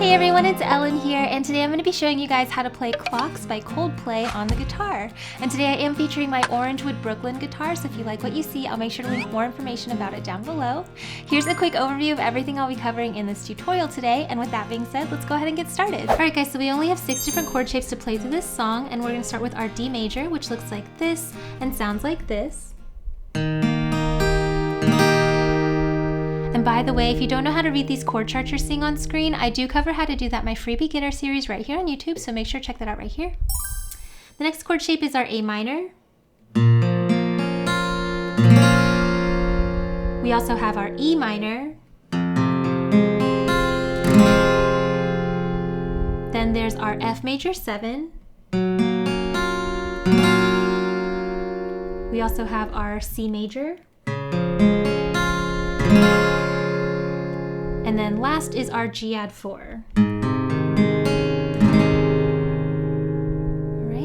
Hey everyone, it's Ellen here, and today I'm going to be showing you guys how to play Clocks by Coldplay on the guitar. And today I am featuring my Orangewood Brooklyn guitar, so if you like what you see, I'll make sure to link more information about it down below. Here's a quick overview of everything I'll be covering in this tutorial today, and with that being said, let's go ahead and get started. Alright guys, so we only have 6 different chord shapes to play through this song, and we're going to start with our D major, which looks like this and sounds like this. And by the way, if you don't know how to read these chord charts you're seeing on screen, I do cover how to do that in my free beginner series right here on YouTube, so make sure to check that out right here. The next chord shape is our A minor. We also have our E minor. Then there's our F major 7. We also have our C major. And then last is our G add 4.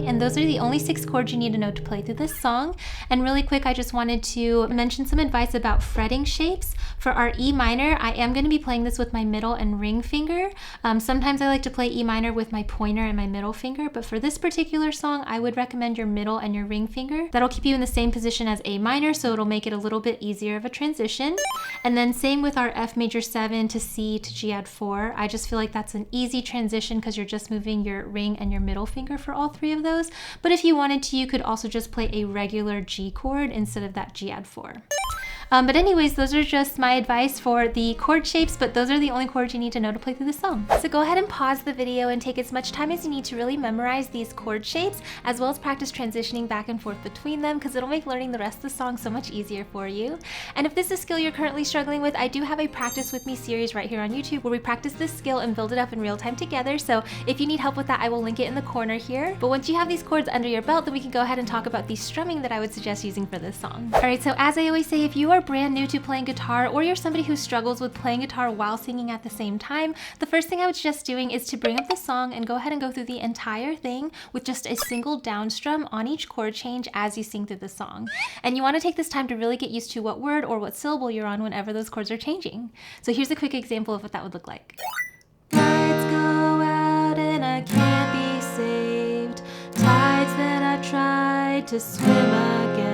And those are the only 6 chords you need to know to play through this song. And really quick, I just wanted to mention some advice about fretting shapes. For our E minor, I am going to be playing this with my middle and ring finger. Sometimes I like to play E minor with my pointer and my middle finger, but for this particular song, I would recommend your middle and your ring finger. That'll keep you in the same position as A minor, so it'll make it a little bit easier of a transition. And then same with our F major 7 to C to G add 4. I just feel like that's an easy transition because you're just moving your ring and your middle finger for all 3 of those. But if you wanted to, you could also just play a regular G chord instead of that G add 4. But anyways, those are just my advice for the chord shapes, but those are the only chords you need to know to play through the song. So go ahead and pause the video and take as much time as you need to really memorize these chord shapes, as well as practice transitioning back and forth between them, because it'll make learning the rest of the song so much easier for you. And if this is a skill you're currently struggling with, I do have a Practice With Me series right here on YouTube where we practice this skill and build it up in real time together. So if you need help with that, I will link it in the corner here. But once you have these chords under your belt, then we can go ahead and talk about the strumming that I would suggest using for this song. Alright, so as I always say, if you are brand new to playing guitar, or you're somebody who struggles with playing guitar while singing at the same time, the first thing I would suggest doing is to bring up the song and go ahead and go through the entire thing with just a single down strum on each chord change as you sing through the song. And you want to take this time to really get used to what word or what syllable you're on whenever those chords are changing. So here's a quick example of what that would look like. Lights go out and I can't be saved. Tides that I tried to swim against.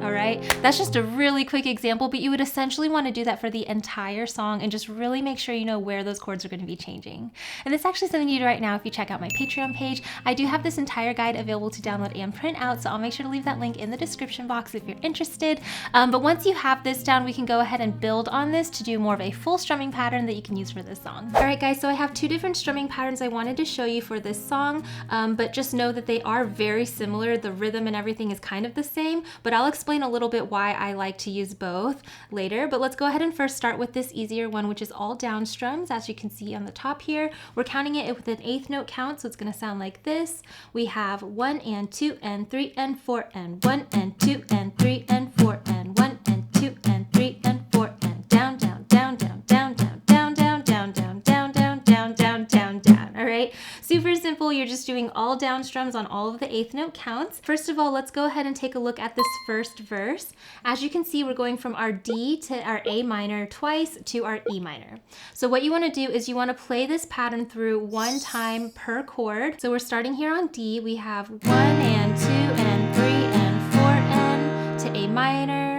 All right, that's just a really quick example, but you would essentially want to do that for the entire song and just really make sure you know where those chords are going to be changing. And it's actually something you do right now if you check out my Patreon page. I do have this entire guide available to download and print out, so I'll make sure to leave that link in the description box if you're interested. But once you have this down, we can go ahead and build on this to do more of a full strumming pattern that you can use for this song. All right guys, so I have 2 different strumming patterns I wanted to show you for this song, but just know that they are very similar. The rhythm and everything is kind of the same, but I'll explain a little bit why I like to use both later. But let's go ahead and first start with this easier one, which is all down strums. As you can see on the top here, we're counting it with an 8th note count, so it's going to sound like this. We have 1 and 2 and 3 and 4 and 1 and 2 and 3 and 4 and 1 and 2 and 3 and 4 and down, down, down, down, down, down, down, down, down, down, down, down, down, down, down, down. All right, super simple. You're just doing all down strums on all of the 8th note counts. First of all, let's go ahead and take a look at this first verse. As you can see, we're going from our D to our A minor twice to our E minor. So what you want to do is you want to play this pattern through 1 time per chord. So we're starting here on D. We have 1 and 2 and 3 and 4 and to A minor.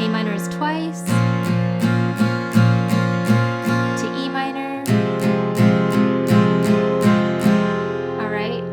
A minor is twice. To E minor. All right.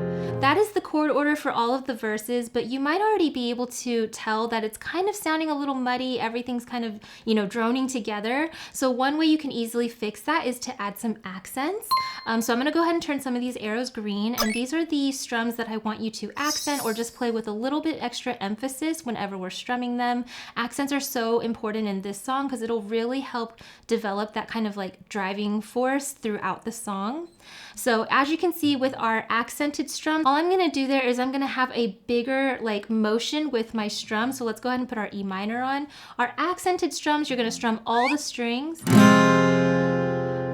That is the chord order for all of the verses, but you might already be able to tell that it's kind of sounding a little muddy. Everything's kind of, droning together. So one way you can easily fix that is to add some accents. So I'm going to go ahead and turn some of these arrows green, and these are the strums that I want you to accent or just play with a little bit extra emphasis whenever we're strumming them. Accents are so important in this song because it'll really help develop that kind of like driving force throughout the song. So as you can see with our accented strum, all I'm going to do there is I'm going to have a bigger like motion with my strum. So let's go ahead and put our E minor on. Our accented strums, you're going to strum all the strings.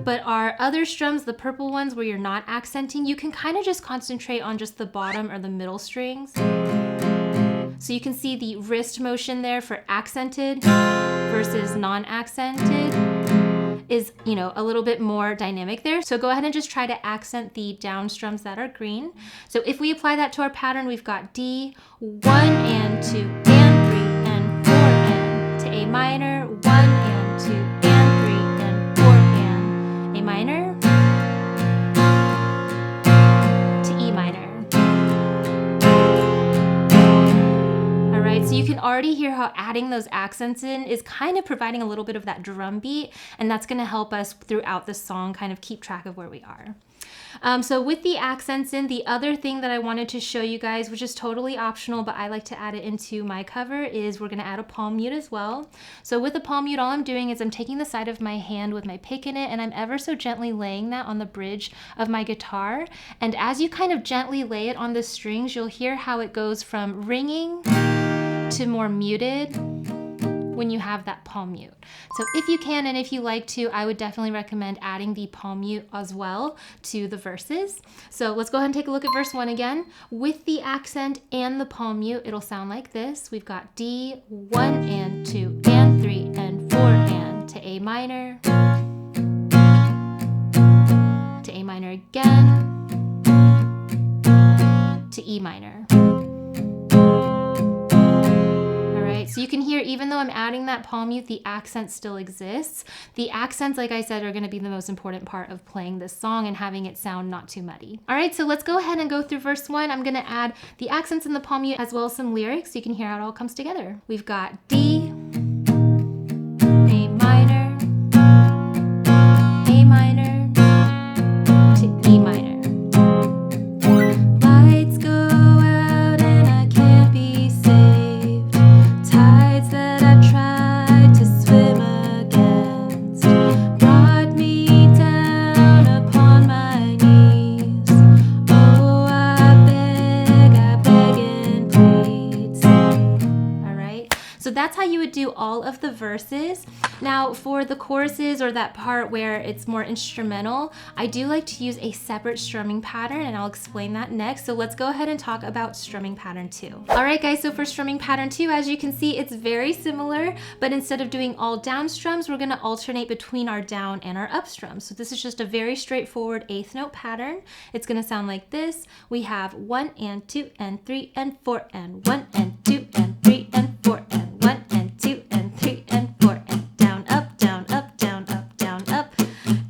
But our other strums, the purple ones where you're not accenting, you can kind of just concentrate on just the bottom or the middle strings. So you can see the wrist motion there for accented versus non-accented. is, you know, a little bit more dynamic there. So go ahead and just try to accent the down strums that are green. So if we apply that to our pattern, we've got D, 1 and 2 and 3 and 4 and to A minor, 1 and 2 and 3 and 4 and A minor to E minor. All right, so you can already hear how adding those accents in is kind of providing a little bit of that drum beat, and that's going to help us throughout the song kind of keep track of where we are. So with the accents in, the other thing that I wanted to show you guys, which is totally optional, but I like to add it into my cover, is we're going to add a palm mute as well. So with the palm mute, all I'm doing is I'm taking the side of my hand with my pick in it, and I'm ever so gently laying that on the bridge of my guitar. And as you kind of gently lay it on the strings, you'll hear how it goes from ringing to more muted when you have that palm mute. So if you can and if you like to, I would definitely recommend adding the palm mute as well to the verses. So let's go ahead and take a look at verse 1 again. With the accent and the palm mute, it'll sound like this. We've got D, 1 and 2 and 3 and 4 and to A minor, to A minor again, to E minor. So you can hear, even though I'm adding that palm mute, the accent still exists. The accents, like I said, are going to be the most important part of playing this song and having it sound not too muddy. All right, so let's go ahead and go through verse 1. I'm going to add the accents in the palm mute as well as some lyrics so you can hear how it all comes together. We've got D, A minor, A minor, to E minor. That's how you would do all of the verses. Now for the choruses, or that part where it's more instrumental, I do like to use a separate strumming pattern, and I'll explain that next. So let's go ahead and talk about strumming pattern 2. All right guys, so for strumming pattern 2, as you can see, it's very similar, but instead of doing all down strums, we're going to alternate between our down and our up strums. So this is just a very straightforward eighth note pattern. It's going to sound like this. We have 1 and 2 and 3 and 4 and 1 and 2 and 3 and 4 and 1 and 2 and 3 and 4 and down, up, down, up, down, up, down, up,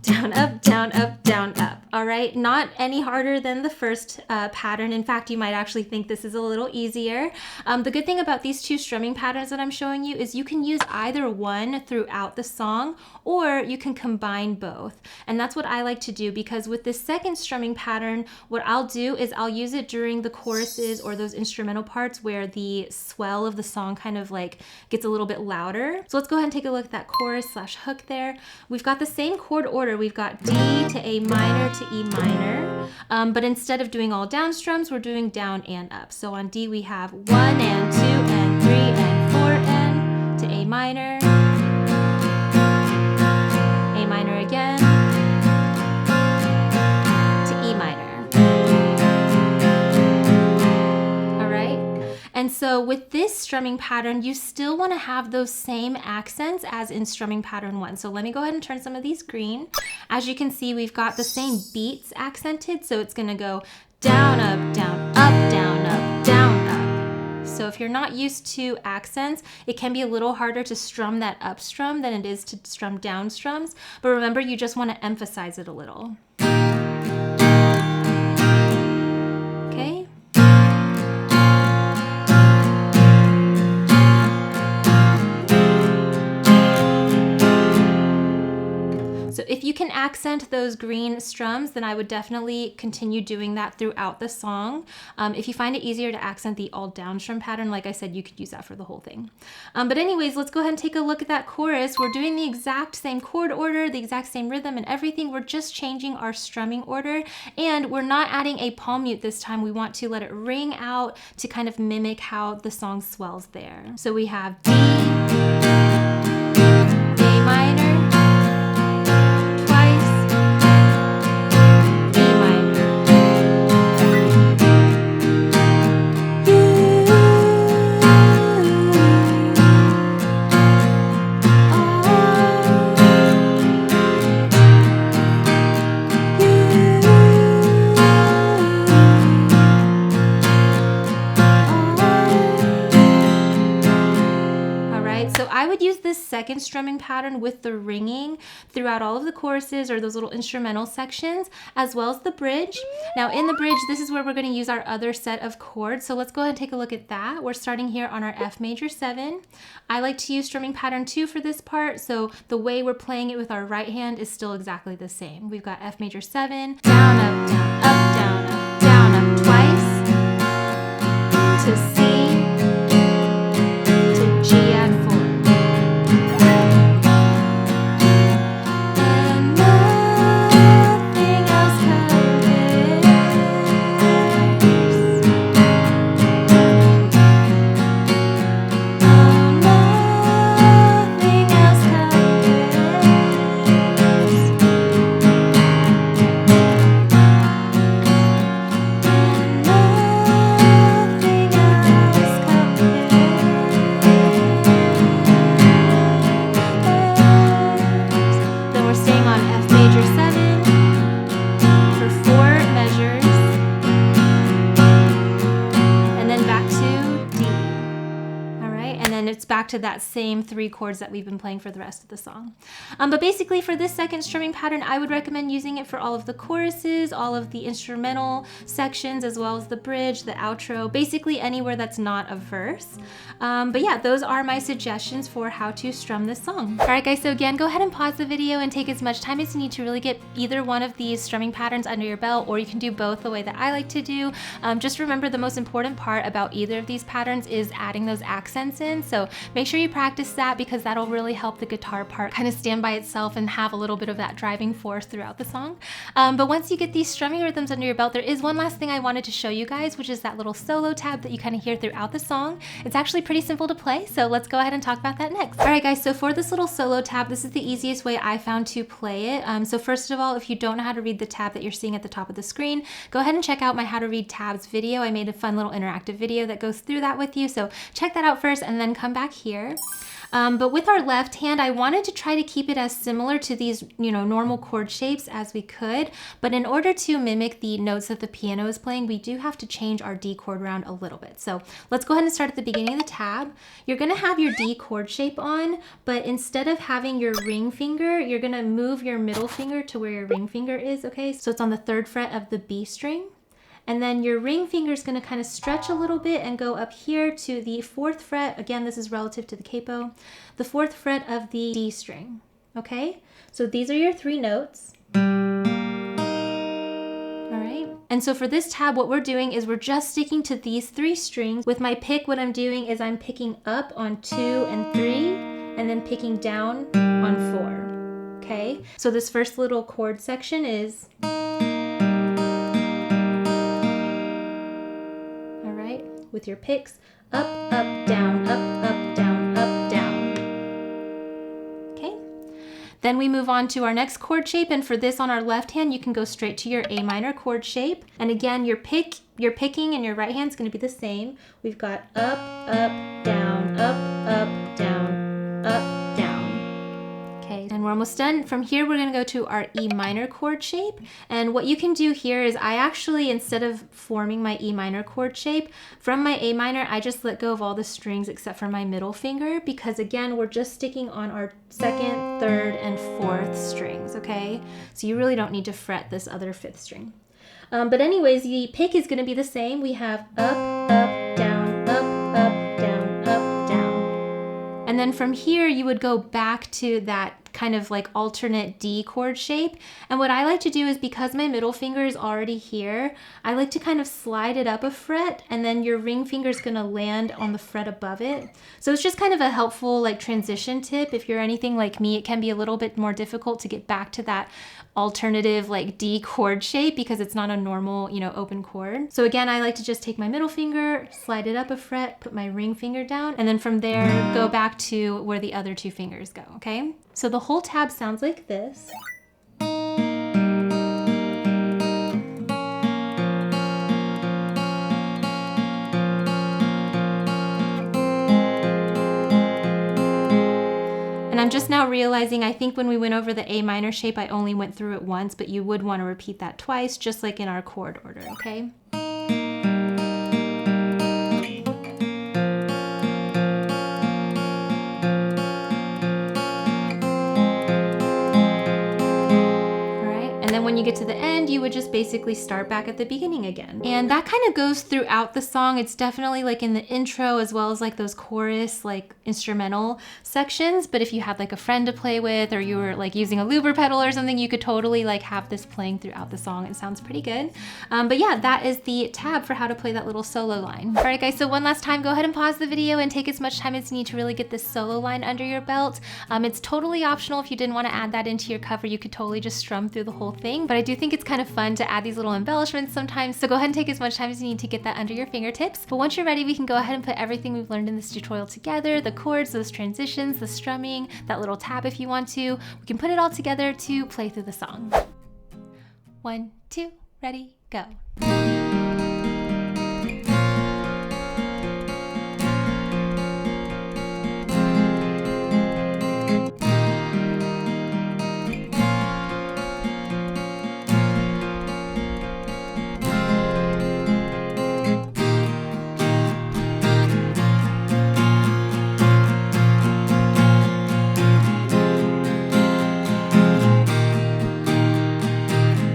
down, up, down, up, down, up. All right, not any harder than the first pattern. In fact, you might actually think this is a little easier. The good thing about these two strumming patterns that I'm showing you is you can use either one throughout the song, or you can combine both. And that's what I like to do, because with this second strumming pattern, what I'll do is I'll use it during the choruses or those instrumental parts where the swell of the song kind of like gets a little bit louder. So let's go ahead and take a look at that chorus slash hook there. We've got the same chord order. We've got D to A minor to E minor, but instead of doing all down strums, we're doing down and up. So on D we have 1 and 2 and 3 and 4 and to A minor, A minor again, to E minor. All right. And so with this strumming pattern, you still want to have those same accents as in strumming pattern 1. So let me go ahead and turn some of these green. As you can see, we've got the same beats accented, so it's going to go down, up, down, up, down, up, down, up. So if you're not used to accents, it can be a little harder to strum that up strum than it is to strum down strums. But remember, you just want to emphasize it a little. Okay? So if you can accent those green strums, then I would definitely continue doing that throughout the song. If you find it easier to accent the all down strum pattern, like I said, you could use that for the whole thing. But anyways, let's go ahead and take a look at that chorus. We're doing the exact same chord order, the exact same rhythm and everything. We're just changing our strumming order, and we're not adding a palm mute this time. We want to let it ring out to kind of mimic how the song swells there. So we have D, A minor, would use this second strumming pattern with the ringing throughout all of the choruses or those little instrumental sections, as well as the bridge. Now in the bridge, this is where we're going to use our other set of chords. So let's go ahead and take a look at that. We're starting here on our F major 7. I like to use strumming pattern 2 for this part, so the way we're playing it with our right hand is still exactly the same. We've got F major 7, down, up, down, up, down, up, down, up twice, to C, to G add 4. And nothing else compares. Oh, nothing else Then we're staying on F major 7 for 4 measures, and then back to D. All right, and then it's back to that same 3 chords that we've been playing for the rest of the song. But basically for this second strumming pattern, I would recommend using it for all of the choruses, all of the instrumental sections, as well as the bridge, the outro, basically anywhere that's not a verse. But yeah, those are my suggestions for how to strum this song. All right guys, so again, go ahead and pause the video and take as much time as you need to really get either one of these strumming patterns under your belt, or you can do both the way that I like to do. Just remember the most important part about either of these patterns is adding those accents in. So make sure you practice that, because that'll really help the guitar part kind of stand by itself and have a little bit of that driving force throughout the song. But once you get these strumming rhythms under your belt, there is one last thing I wanted to show you guys, which is that little solo tab that you kind of hear throughout the song. It's actually pretty simple to play, so let's go ahead and talk about that next. All right guys, so for this little solo tab, this is the easiest way I found to play it. So first of all, if you don't know how to read the tab that you're seeing at the top of the screen, go ahead and check out my How to Read Tabs video. I made a fun little interactive video that goes through that with you, so check that out first and then come back here. But with our left hand, I wanted to try to keep it as similar to these, normal chord shapes as we could. But in order to mimic the notes that the piano is playing, we do have to change our D chord around a little bit. So let's go ahead and start at the beginning of the tab. You're gonna have your D chord shape on, but instead of having your ring finger, you're gonna move your middle finger to where your ring finger is, okay? So it's on the 3rd fret of the B string. And then your ring finger is going to kind of stretch a little bit and go up here to the 4th fret. Again, this is relative to the capo. The 4th fret of the D string, okay? So these are your 3 notes. All right. And so for this tab, what we're doing is we're just sticking to these 3 strings. With my pick, what I'm doing is I'm picking up on 2 and 3, and then picking down on 4, okay? So this first little chord section is... with your picks, up, up, down, up, down, up, down. Okay. Then we move on to our next chord shape, and for this on our left hand, you can go straight to your A minor chord shape. And again, your picking and your right hand is going to be the same. We've got up, down, down, up, down. Okay, and we're almost done. From here, we're going to go to our E minor chord shape. And what you can do here is I actually, instead of forming my E minor chord shape, from my A minor, I just let go of all the strings except for my middle finger, because again, we're just sticking on our 2nd, 3rd, and 4th strings, okay? So you really don't need to fret this other 5th string. But anyways, the pick is going to be the same. We have up, down, down, up, down. And then from here, you would go back to that kind of like alternate D chord shape. And what I like to do is, because my middle finger is already here, I like to kind of slide it up a fret, and then your ring finger is going to land on the fret above it. So it's just kind of a helpful like transition tip. If you're anything like me, it can be a little bit more difficult to get back to that alternative like D chord shape because it's not a normal, open chord. So again, I like to just take my middle finger, slide it up a fret, put my ring finger down, and then from there, go back to where the other 2 fingers go, okay? So the whole tab sounds like this. And I'm just now realizing, I think when we went over the A minor shape, I only went through it once, but you would want to repeat that twice, just like in our chord order, okay? get to the end, you would just basically start back at the beginning again. And that kind of goes throughout the song. It's definitely like in the intro as well as like those chorus, like instrumental sections. But if you had like a friend to play with, or you were like using a looper pedal or something, you could totally like have this playing throughout the song. It sounds pretty good. But yeah, that is the tab for how to play that little solo line. All right guys, so one last time, go ahead and pause the video and take as much time as you need to really get this solo line under your belt. It's totally optional. If you didn't want to add that into your cover, you could totally just strum through the whole thing. But I do think it's kind of fun to add these little embellishments sometimes. So go ahead and take as much time as you need to get that under your fingertips. But once you're ready, we can go ahead and put everything we've learned in this tutorial together, the chords, those transitions, the strumming, that little tab if you want to. We can put it all together to play through the song. 1, 2, ready, go.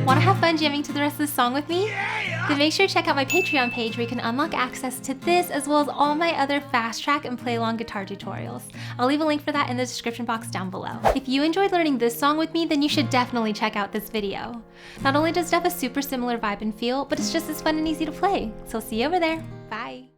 Want to have fun jamming to the rest of the song with me? Then make sure to check out my Patreon page where you can unlock access to this as well as all my other fast track and play along guitar tutorials. I'll leave a link for that in the description box down below. If you enjoyed learning this song with me, then you should definitely check out this video. Not only does it have a super similar vibe and feel, but it's just as fun and easy to play. So see you over there. Bye.